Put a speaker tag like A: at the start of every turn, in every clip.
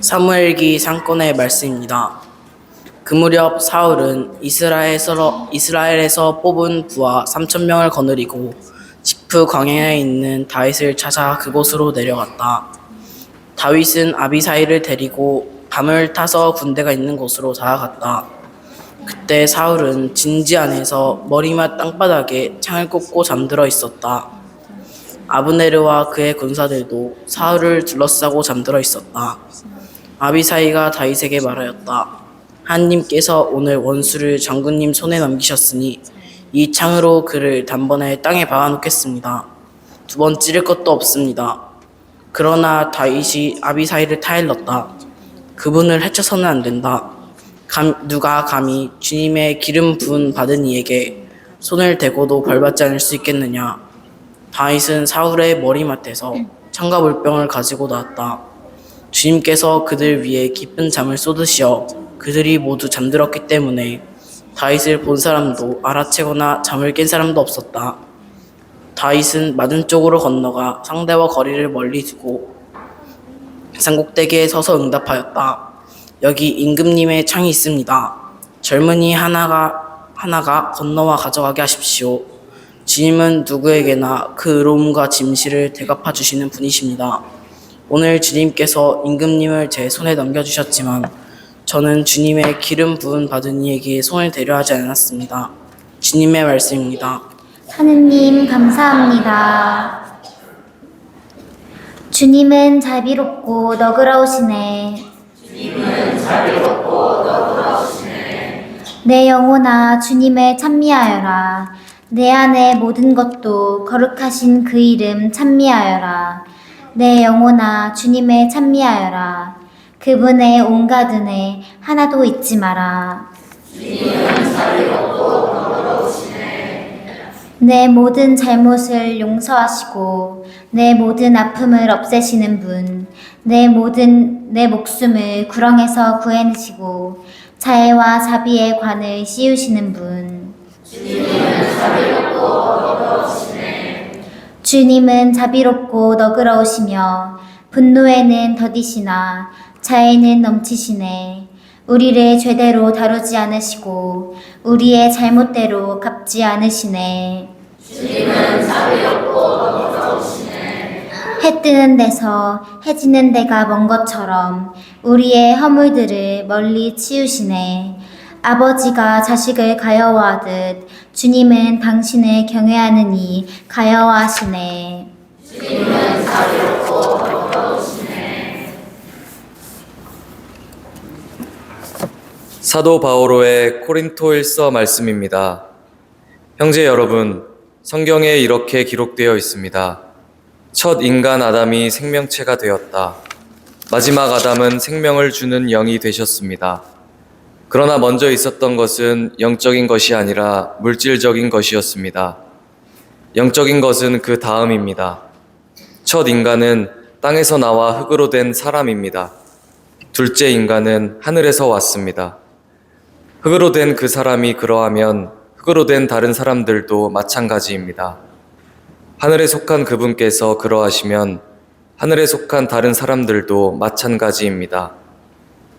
A: 사무엘기 상권의 말씀입니다. 그 무렵 사울은 이스라엘에서 뽑은 부하 3,000명을 거느리고 지프 광야에 있는 다윗을 찾아 그곳으로 내려갔다. 다윗은 아비사이를 데리고 밤을 타서 군대가 있는 곳으로 다가갔다. 그때 사울은 진지 안에서 머리맡 땅바닥에 창을 꽂고 잠들어 있었다. 아브네르와 그의 군사들도 사울을 둘러싸고 잠들어 있었다. 아비사이가 다윗에게 말하였다. 하나님께서 오늘 원수를 장군님 손에 넘기셨으니 이 창으로 그를 단번에 땅에 박아놓겠습니다. 두 번 찌를 것도 없습니다. 그러나 다윗이 아비사이를 타일렀다. 그분을 해쳐서는 안 된다. 누가 감히 주님의 기름 부은 받은 이에게 손을 대고도 벌받지 않을 수 있겠느냐. 다윗은 사울의 머리맡에서 창과 물병을 가지고 나왔다. 주님께서 그들 위에 깊은 잠을 쏟으시어 그들이 모두 잠들었기 때문에 다윗을 본 사람도 알아채거나 잠을 깬 사람도 없었다. 다윗은 맞은 쪽으로 건너가 상대와 거리를 멀리 두고 산꼭대기에 서서 응답하였다. 여기 임금님의 창이 있습니다. 젊은이 하나가 건너와 가져가게 하십시오. 주님은 누구에게나 그 의로움과 짐실을 대갚아 주시는 분이십니다. 오늘 주님께서 임금님을 제 손에 넘겨주셨지만 저는 주님의 기름 부은 받은 이에게 손을 대려 하지 않았습니다. 주님의 말씀입니다.
B: 하느님 감사합니다. 주님은 자비롭고 너그러우시네. 내 영혼아 주님을 찬미하여라. 내 안의 모든 것도 거룩하신 그 이름 찬미하여라. 내 영혼아 주님을 찬미하여라. 그분의 온갖 은혜 하나도 잊지 마라. 주님은 자비롭고 너그러우시네. 내 모든 잘못을 용서하시고 내 모든 아픔을 없애시는 분, 내 목숨을 구렁에서 구해내시고 자애와 자비의 관을 씌우시는 분. 주님은 자비롭고 너그러우시네. 주님은 자비롭고 너그러우시며 분노에는 더디시나 자애는 넘치시네. 우리를 죄대로 다루지 않으시고 우리의 잘못대로 갚지 않으시네. 주님은 자비롭고 너그러우시네. 해 뜨는 데서 해 지는 데가 먼 것처럼 우리의 허물들을 멀리 치우시네. 아버지가 자식을 가여워하듯 주님은 당신을 경외하느니 가여워하시네. 주님은 자비롭고 너그러우시네.
C: 사도 바오로의 코린토일서 말씀입니다. 형제 여러분, 성경에 이렇게 기록되어 있습니다. 첫 인간 아담이 생명체가 되었다. 마지막 아담은 생명을 주는 영이 되셨습니다. 그러나 먼저 있었던 것은 영적인 것이 아니라 물질적인 것이었습니다. 영적인 것은 그 다음입니다. 첫 인간은 땅에서 나와 흙으로 된 사람입니다. 둘째 인간은 하늘에서 왔습니다. 흙으로 된 그 사람이 그러하면 흙으로 된 다른 사람들도 마찬가지입니다. 하늘에 속한 그분께서 그러하시면 하늘에 속한 다른 사람들도 마찬가지입니다.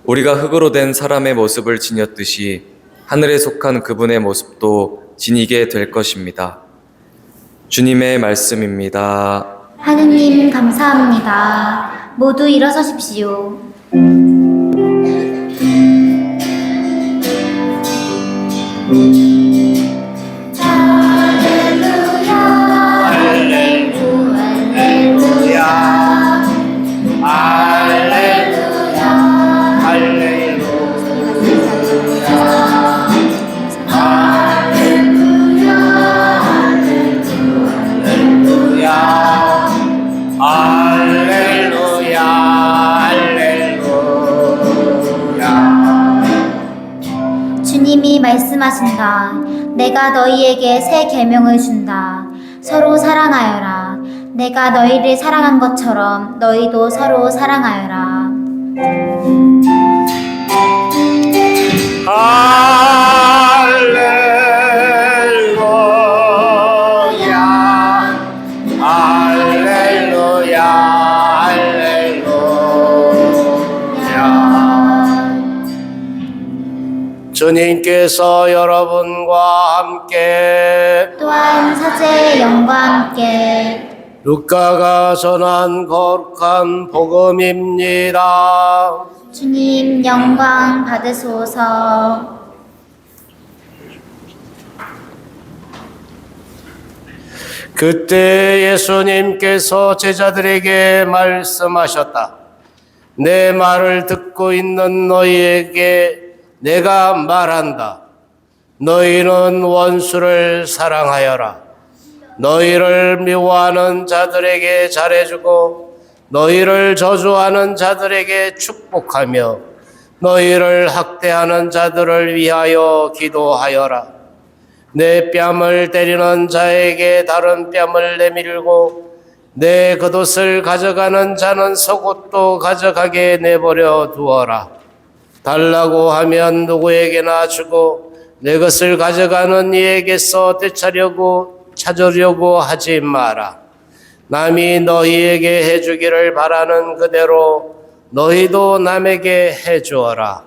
C: 우리가 흙으로 된 사람의 모습을 지녔듯이 하늘에 속한 그분의 모습도 지니게 될 것입니다. 주님의 말씀입니다.
B: 하느님 감사합니다. 모두 일어서십시오. 주님이 말씀하신다. 내가 너희에게 새 계명을 준다. 서로 사랑하여라. 내가 너희를 사랑한 것처럼 너희도 서로 사랑하여라.
D: 할렐루야 할렐루야 할렐루야 주님께서 여러분과 함께
B: 또한 사제의 영과 함께
D: 루카가 전한 거룩한 복음입니다.
B: 주님 영광 받으소서.
D: 그때 예수님께서 제자들에게 말씀하셨다. 내 말을 듣고 있는 너희에게 내가 말한다. 너희는 원수를 사랑하여라. 너희를 미워하는 자들에게 잘해주고 너희를 저주하는 자들에게 축복하며 너희를 학대하는 자들을 위하여 기도하여라. 내 뺨을 때리는 자에게 다른 뺨을 내밀고 내 겉옷을 가져가는 자는 속옷도 가져가게 내버려 두어라. 달라고 하면 누구에게나 주고 내 것을 가져가는 이에게서 찾으려고 하지 마라. 남이 너희에게 해주기를 바라는 그대로 너희도 남에게 해주어라.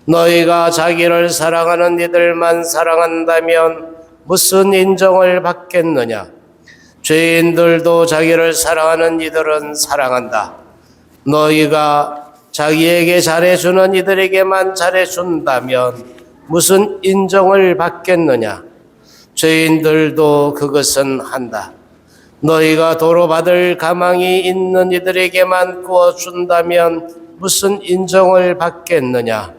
D: 너희가 자기를 사랑하는 이들만 사랑한다면 무슨 인정을 받겠느냐? 죄인들도 자기를 사랑하는 이들은 사랑한다. 너희가 자기에게 잘해주는 이들에게만 잘해준다면 무슨 인정을 받겠느냐? 죄인들도 그것은 한다. 너희가 도로 받을 가망이 있는 이들에게만 구워준다면 무슨 인정을 받겠느냐?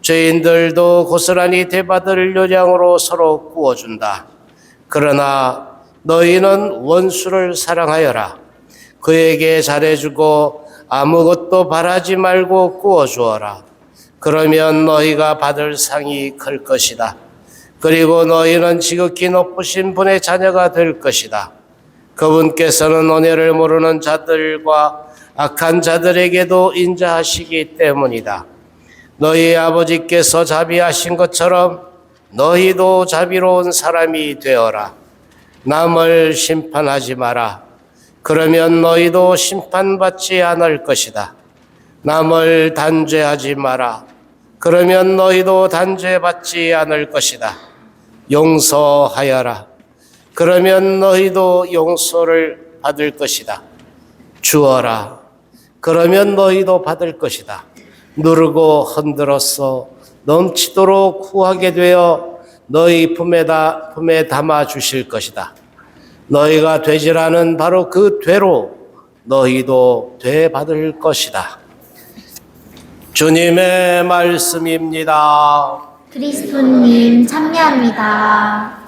D: 죄인들도 고스란히 대받을 요량으로 서로 구워준다. 그러나 너희는 원수를 사랑하여라. 그에게 잘해주고 아무것도 바라지 말고 구워주어라. 그러면 너희가 받을 상이 클 것이다. 그리고 너희는 지극히 높으신 분의 자녀가 될 것이다. 그분께서는 은혜를 모르는 자들과 악한 자들에게도 인자하시기 때문이다. 너희 아버지께서 자비하신 것처럼 너희도 자비로운 사람이 되어라. 남을 심판하지 마라. 그러면 너희도 심판받지 않을 것이다. 남을 단죄하지 마라. 그러면 너희도 단죄받지 않을 것이다. 용서하여라. 그러면 너희도 용서를 받을 것이다. 주어라. 그러면 너희도 받을 것이다. 누르고 흔들어서 넘치도록 후하게 되어 너희 품에 담아 주실 것이다. 너희가 되지라는 바로 그 되로 너희도 되받을 것이다. 주님의 말씀입니다.
B: 그리스도님 참여합니다.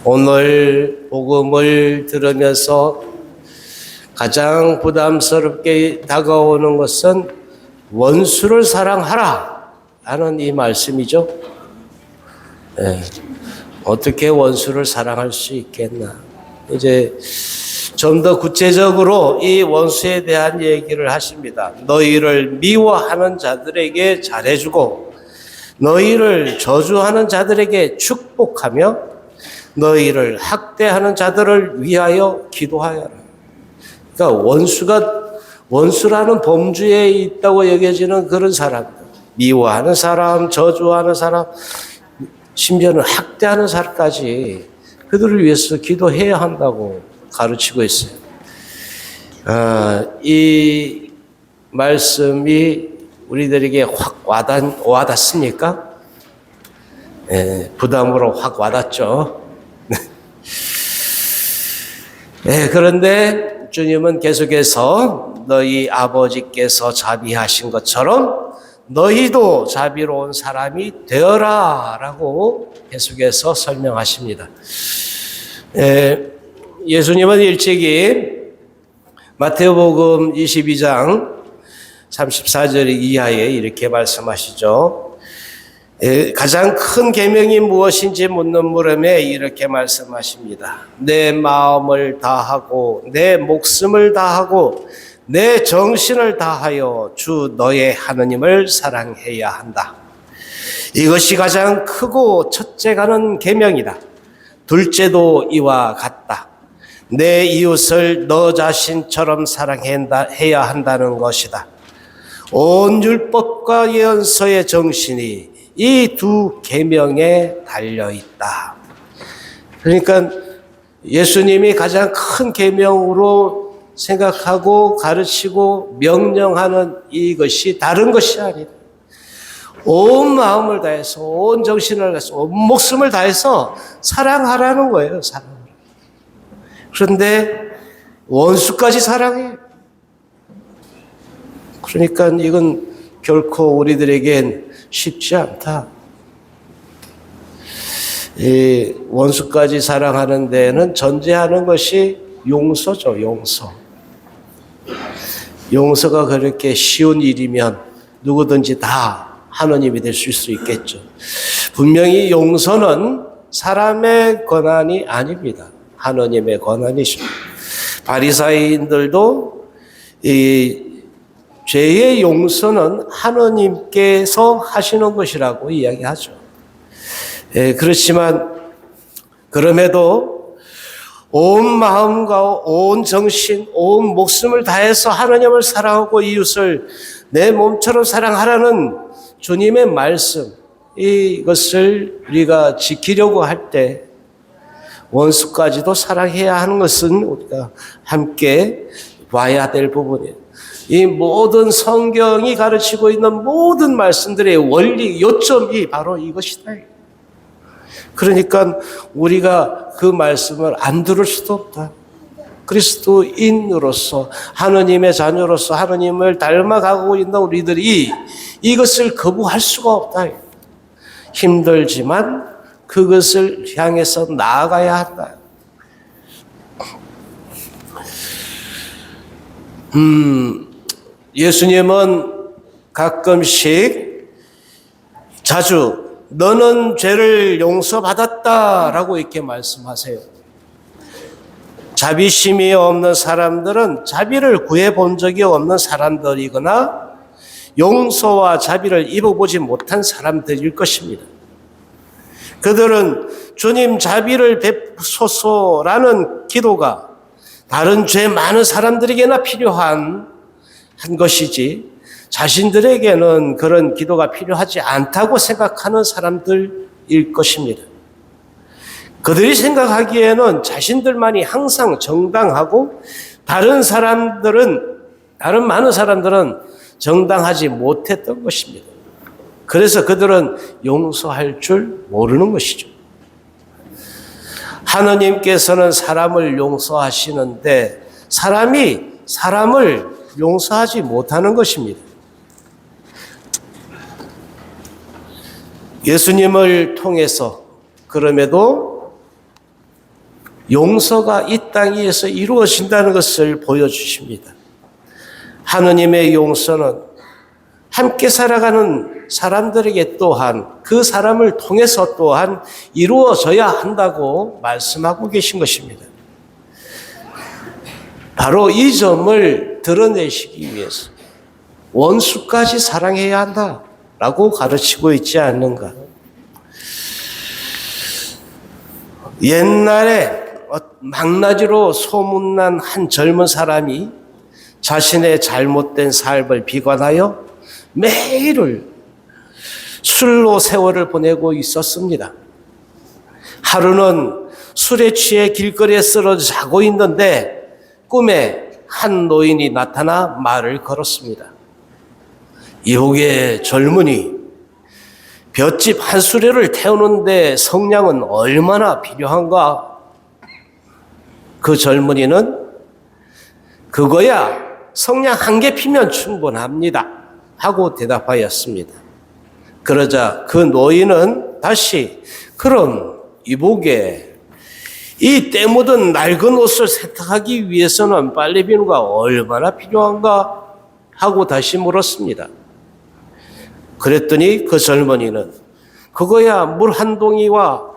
D: 오늘 복음을 들으면서 가장 부담스럽게 다가오는 것은 원수를 사랑하라 하는 이 말씀이죠. 네. 어떻게 원수를 사랑할 수 있겠나. 이제 좀 더 구체적으로 이 원수에 대한 얘기를 하십니다. 너희를 미워하는 자들에게 잘해주고 너희를 저주하는 자들에게 축복하며 너희를 학대하는 자들을 위하여 기도하여라. 그러니까 원수라는 범주에 있다고 여겨지는 그런 사람, 미워하는 사람, 저주하는 사람, 심지어는 학대하는 사람까지 그들을 위해서 기도해야 한다고 가르치고 있어요. 이 말씀이 우리들에게 확 와닿습니까? 네, 부담으로 확 와닿죠. 네, 그런데 주님은 계속해서 너희 아버지께서 자비하신 것처럼 너희도 자비로운 사람이 되어라 라고 계속해서 설명하십니다. 예수님은 일찍이 마태복음 22장 34절 이하에 이렇게 말씀하시죠. 가장 큰 계명이 무엇인지 묻는 물음에 이렇게 말씀하십니다. 내 마음을 다하고 내 목숨을 다하고 내 정신을 다하여 주 너의 하느님을 사랑해야 한다. 이것이 가장 크고 첫째 가는 계명이다. 둘째도 이와 같다. 내 이웃을 너 자신처럼 사랑해야 한다는 것이다. 온 율법과 예언서의 정신이 이 두 계명에 달려 있다. 그러니까 예수님이 가장 큰 계명으로 생각하고 가르치고 명령하는 이것이 다른 것이 아니다. 온 마음을 다해서, 온 정신을 다해서, 온 목숨을 다해서 사랑하라는 거예요. 사랑을. 그런데 원수까지 사랑해. 그러니까 이건 결코 우리들에겐 쉽지 않다. 이 원수까지 사랑하는 데는 전제하는 것이 용서죠. 용서. 용서가 그렇게 쉬운 일이면 누구든지 다 하느님이 될 수 있겠죠. 분명히 용서는 사람의 권한이 아닙니다. 하느님의 권한이죠. 바리사이인들도 이 죄의 용서는 하느님께서 하시는 것이라고 이야기하죠. 그렇지만 그럼에도 온 마음과 온 정신, 온 목숨을 다해서 하느님을 사랑하고 이웃을 내 몸처럼 사랑하라는 주님의 말씀, 이것을 우리가 지키려고 할 때 원수까지도 사랑해야 하는 것은 우리가 함께 봐야 될 부분이에요. 이 모든 성경이 가르치고 있는 모든 말씀들의 원리, 요점이 바로 이것이다. 그러니까 우리가 그 말씀을 안 들을 수도 없다. 그리스도인으로서, 하느님의 자녀로서 하느님을 닮아가고 있는 우리들이 이것을 거부할 수가 없다. 힘들지만 그것을 향해서 나아가야 한다. 예수님은 가끔씩 자주 너는 죄를 용서받았다라고 이렇게 말씀하세요. 자비심이 없는 사람들은 자비를 구해본 적이 없는 사람들이거나 용서와 자비를 입어보지 못한 사람들일 것입니다. 그들은 주님 자비를 베푸소서라는 기도가 다른 죄 많은 사람들에게나 필요한 것이지 자신들에게는 그런 기도가 필요하지 않다고 생각하는 사람들일 것입니다. 그들이 생각하기에는 자신들만이 항상 정당하고 다른 많은 사람들은 정당하지 못했던 것입니다. 그래서 그들은 용서할 줄 모르는 것이죠. 하느님께서는 사람을 용서하시는데 사람이 사람을 용서하지 못하는 것입니다. 예수님을 통해서 그럼에도 용서가 이 땅 위에서 이루어진다는 것을 보여주십니다. 하느님의 용서는 함께 살아가는 사람들에게 또한 그 사람을 통해서 또한 이루어져야 한다고 말씀하고 계신 것입니다. 바로 이 점을 드러내시기 위해서 원수까지 사랑해야 한다라고 가르치고 있지 않는가. 옛날에 망나지로 소문난 한 젊은 사람이 자신의 잘못된 삶을 비관하여 매일을 술로 세월을 보내고 있었습니다. 하루는 술에 취해 길거리에 쓰러져 자고 있는데 꿈에 한 노인이 나타나 말을 걸었습니다. 이후에 젊은이, 볏짚 한 수레를 태우는데 성냥은 얼마나 필요한가? 그 젊은이는 그거야 성냥 한 개 피면 충분합니다 하고 대답하였습니다. 그러자 그 노인은 다시 그럼 이보게 이 때 묻은 낡은 옷을 세탁하기 위해서는 빨래비누가 얼마나 필요한가 하고 다시 물었습니다. 그랬더니 그 젊은이는 그거야 물 한 동이와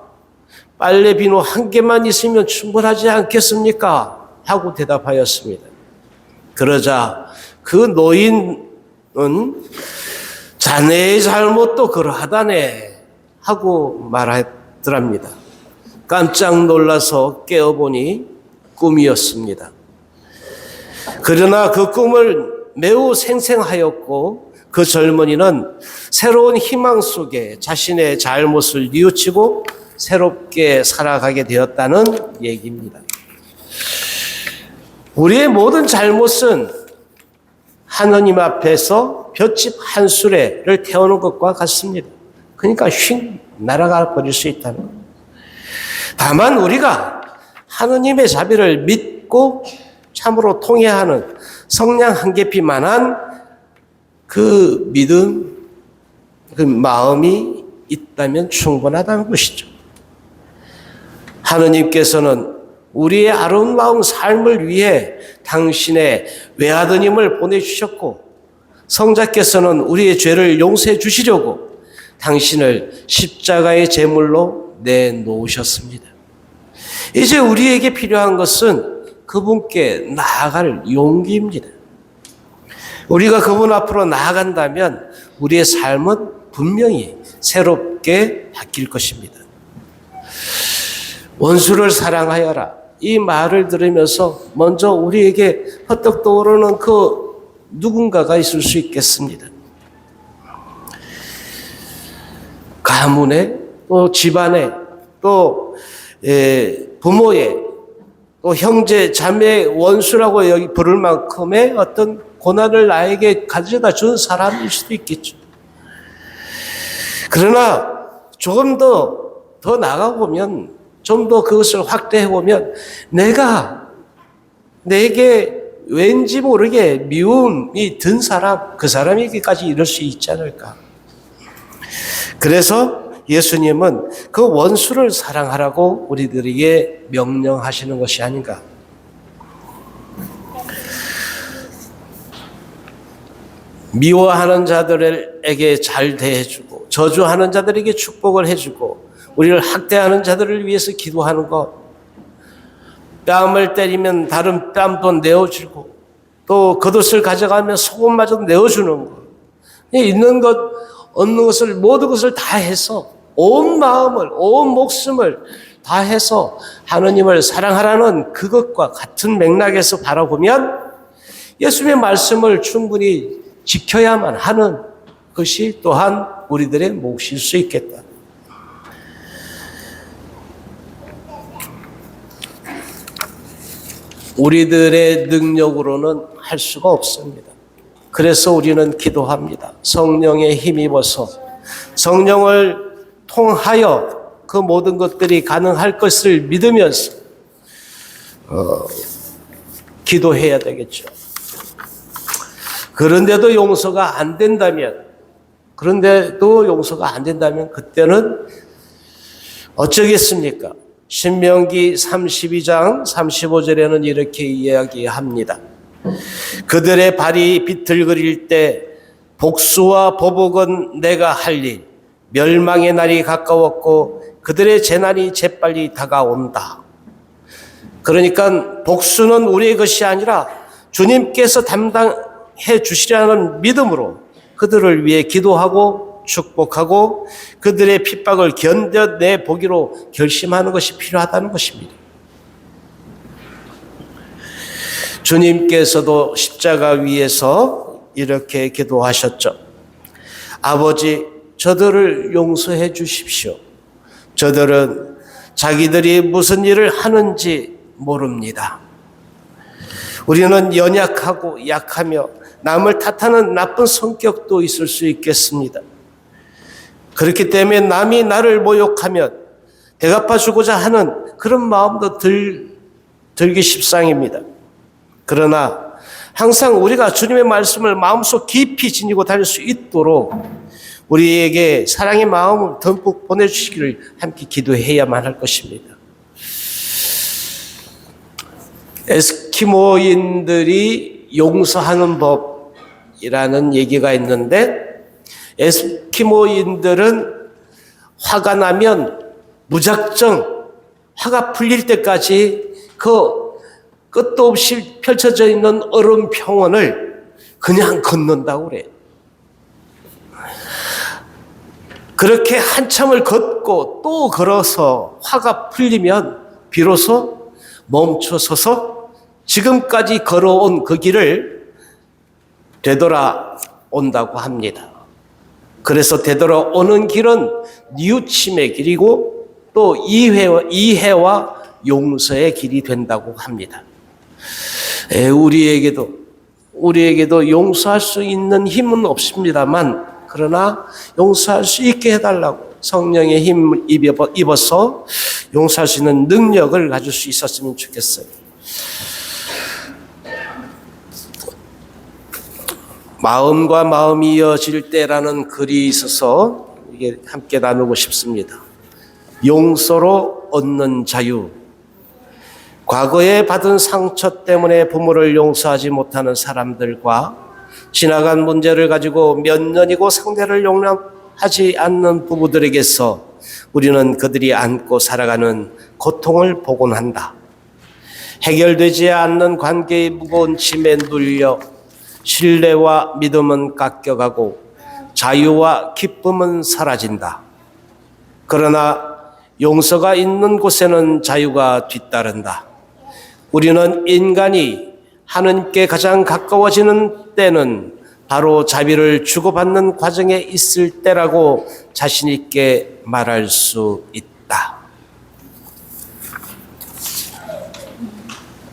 D: 빨래비누 한 개만 있으면 충분하지 않겠습니까? 하고 대답하였습니다. 그러자 그 노인은 자네의 잘못도 그러하다네 하고 말하더랍니다. 깜짝 놀라서 깨어보니 꿈이었습니다. 그러나 그 꿈을 매우 생생하였고 그 젊은이는 새로운 희망 속에 자신의 잘못을 뉘우치고 새롭게 살아가게 되었다는 얘기입니다. 우리의 모든 잘못은 하느님 앞에서 볏짚 한 수레를 태우는 것과 같습니다. 그러니까 휙 날아가 버릴 수 있다는 것. 다만 우리가 하느님의 자비를 믿고 참으로 통회하는 성령 한 계피만한 그 믿음, 그 마음이 있다면 충분하다는 것이죠. 하느님께서는 우리의 아름다운 삶을 위해 당신의 외아드님을 보내주셨고 성자께서는 우리의 죄를 용서해 주시려고 당신을 십자가의 제물로 내놓으셨습니다. 이제 우리에게 필요한 것은 그분께 나아갈 용기입니다. 우리가 그분 앞으로 나아간다면 우리의 삶은 분명히 새롭게 바뀔 것입니다. 원수를 사랑하여라. 이 말을 들으면서 먼저 우리에게 헛떡 떠오르는 그 누군가가 있을 수 있겠습니다. 가문에 또 집안에 또 부모의 또 형제 자매 원수라고 여기 부를 만큼의 어떤 고난을 나에게 가져다 준 사람일 수도 있겠죠. 그러나 조금 더 나가보면 좀 더 그것을 확대해 보면 내게 왠지 모르게 미움이 든 사람, 그 사람에게까지 이럴 수 있지 않을까. 그래서 예수님은 그 원수를 사랑하라고 우리들에게 명령하시는 것이 아닌가. 미워하는 자들에게 잘 대해주고 저주하는 자들에게 축복을 해주고 우리를 학대하는 자들을 위해서 기도하는 것, 뺨을 때리면 다른 뺨도 내어주고 또 겉옷을 가져가면 속옷마저 내어주는 것, 있는 것 없는 것을 모든 것을 다 해서 온 마음을 온 목숨을 다 해서 하느님을 사랑하라는 그것과 같은 맥락에서 바라보면 예수님의 말씀을 충분히 지켜야만 하는 것이 또한 우리들의 몫일 수 있겠다. 우리들의 능력으로는 할 수가 없습니다. 그래서 우리는 기도합니다. 성령에 힘입어서 성령을 통하여 그 모든 것들이 가능할 것을 믿으면서 기도해야 되겠죠. 그런데도 용서가 안 된다면 그때는 어쩌겠습니까? 신명기 32장 35절에는 이렇게 이야기합니다. 그들의 발이 비틀거릴 때 복수와 보복은 내가 할 일, 멸망의 날이 가까웠고 그들의 재난이 재빨리 다가온다. 그러니까 복수는 우리의 것이 아니라 주님께서 담당해 주시라는 믿음으로 그들을 위해 기도하고 축복하고 그들의 핍박을 견뎌내 보기로 결심하는 것이 필요하다는 것입니다. 주님께서도 십자가 위에서 이렇게 기도하셨죠. 아버지, 저들을 용서해 주십시오. 저들은 자기들이 무슨 일을 하는지 모릅니다. 우리는 연약하고 약하며 남을 탓하는 나쁜 성격도 있을 수 있겠습니다. 그렇기 때문에 남이 나를 모욕하면 대갚아주고자 하는 그런 마음도 들기 십상입니다. 그러나 항상 우리가 주님의 말씀을 마음속 깊이 지니고 다닐 수 있도록 우리에게 사랑의 마음을 듬뿍 보내주시기를 함께 기도해야만 할 것입니다. 에스키모인들이 용서하는 법이라는 얘기가 있는데 에스키모인들은 화가 나면 무작정 화가 풀릴 때까지 그 끝도 없이 펼쳐져 있는 얼음 평원을 그냥 건넌다고 그래요. 그렇게 한참을 걷고 또 걸어서 화가 풀리면 비로소 멈춰서서 지금까지 걸어온 그 길을 되돌아온다고 합니다. 그래서 되돌아오는 길은 뉘우침의 길이고 또 이해와 용서의 길이 된다고 합니다. 우리에게도 용서할 수 있는 힘은 없습니다만, 그러나 용서할 수 있게 해달라고 성령의 힘을 입어서 용서할 수 있는 능력을 가질 수 있었으면 좋겠어요. 마음과 마음이 이어질 때라는 글이 있어서 이게 함께 나누고 싶습니다. 용서로 얻는 자유. 과거에 받은 상처 때문에 부모를 용서하지 못하는 사람들과 지나간 문제를 가지고 몇 년이고 상대를 용납하지 않는 부부들에게서 우리는 그들이 안고 살아가는 고통을 보곤 한다. 해결되지 않는 관계의 무거운 짐에 눌려 신뢰와 믿음은 깎여가고 자유와 기쁨은 사라진다. 그러나 용서가 있는 곳에는 자유가 뒤따른다. 우리는 인간이 하느님께 가장 가까워지는 때는 바로 자비를 주고받는 과정에 있을 때라고 자신 있게 말할 수 있다.